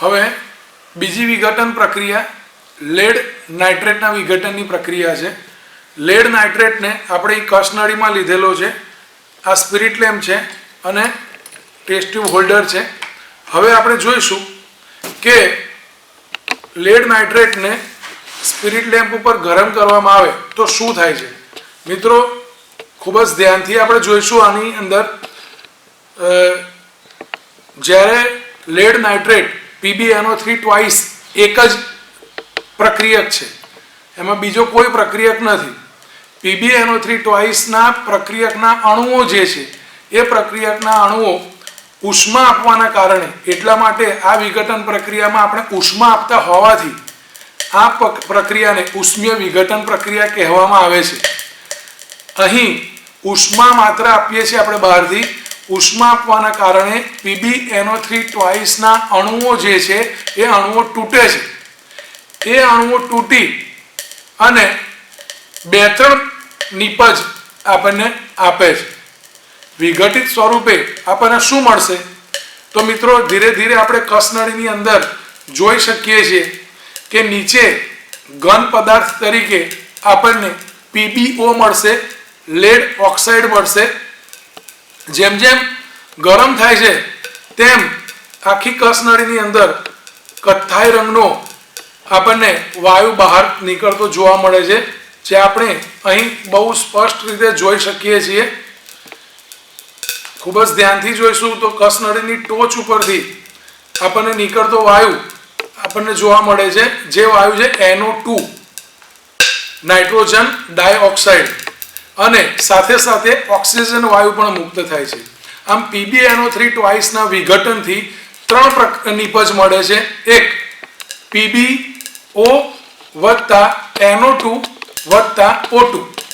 હવે બીજી વિઘટન પ્રક્રિયા લેડ નાઇટ્રેટના વિઘટનની પ્રક્રિયા છે। લેડ નાઇટ્રેટને આપણે કસનળીમાં લીધેલો છે। આ સ્પિરિટ લેમ્પ છે અને ટેસ્ટ ટ્યુબ હોલ્ડર છે। હવે આપણે જોઈશું કે લેડ નાઇટ્રેટને સ્પિરિટ લેમ્પ ઉપર ગરમ કરવામાં આવે તો શું થાય છે। મિત્રો ખૂબ જ ધ્યાનથી આપણે જોઈશું। આની અંદર જ્યારે લેડ નાઇટ્રેટ PbNO3 ટ્વાઇસ એક જ પ્રક્રિયક છે, એમાં બીજો કોઈ પ્રક્રિયક નથી। PbNO3 ટ્વાઇસના પ્રક્રિયકના અણુઓ જે છે એ પ્રક્રિયકના અણુઓ ઉષ્મા આપવાના કારણે, એટલા માટે આ વિઘટન પ્રક્રિયામાં આપણે ઉષ્મા આપતા હોવાથી આ પ્રક્રિયાને ઉષ્મીય વિઘટન પ્રક્રિયા કહેવામાં આવે છે। અહીં ઉષ્મા માત્ર આપીએ છીએ આપણે બહારથી। ઉષ્મા આપવાના કારણે PbNO3 ટ્વાઇસના અણુઓ જે છે એ અણુઓ તૂટે છે। એ અણુઓ તૂટી અને 2-3 નિપજ આપણને આપે છે। વિઘટિત સ્વરૂપે આપણને શું મળશે તો મિત્રો ધીરે ધીરે આપણે કસનળીની અંદર જોઈ શકીએ છીએ કે નીચે ઘન પદાર્થ તરીકે આપણને PbO મળશે, લેડ ઓક્સાઇડ મળશે। જેમ જેમ ગરમ થાય છે તેમ આખી કસનળીની અંદર કથ્થાઈ રંગનો આપણને વાયુ બહાર નીકળતો જોવા મળે છે, જે આપણે અહીં બહુ સ્પષ્ટ રીતે જોઈ શકીએ છીએ। ખૂબ જ ધ્યાનથી જોઈશું તો કસનળીની ટોચ ઉપરથી આપણને નીકળતો વાયુ આપણને જોવા મળે છે, જે વાયુ છે NO2 નાઇટ્રોજન ડાયોક્સાઇડ, અને સાથે સાથે ઓક્સિજન વાયુ પણ મુક્ત થાય છે। આમ PbNO3 ટ્વાઇસના વિઘટનથી 3 નિપજ મળે છે। એક PbO + NO2 + O2।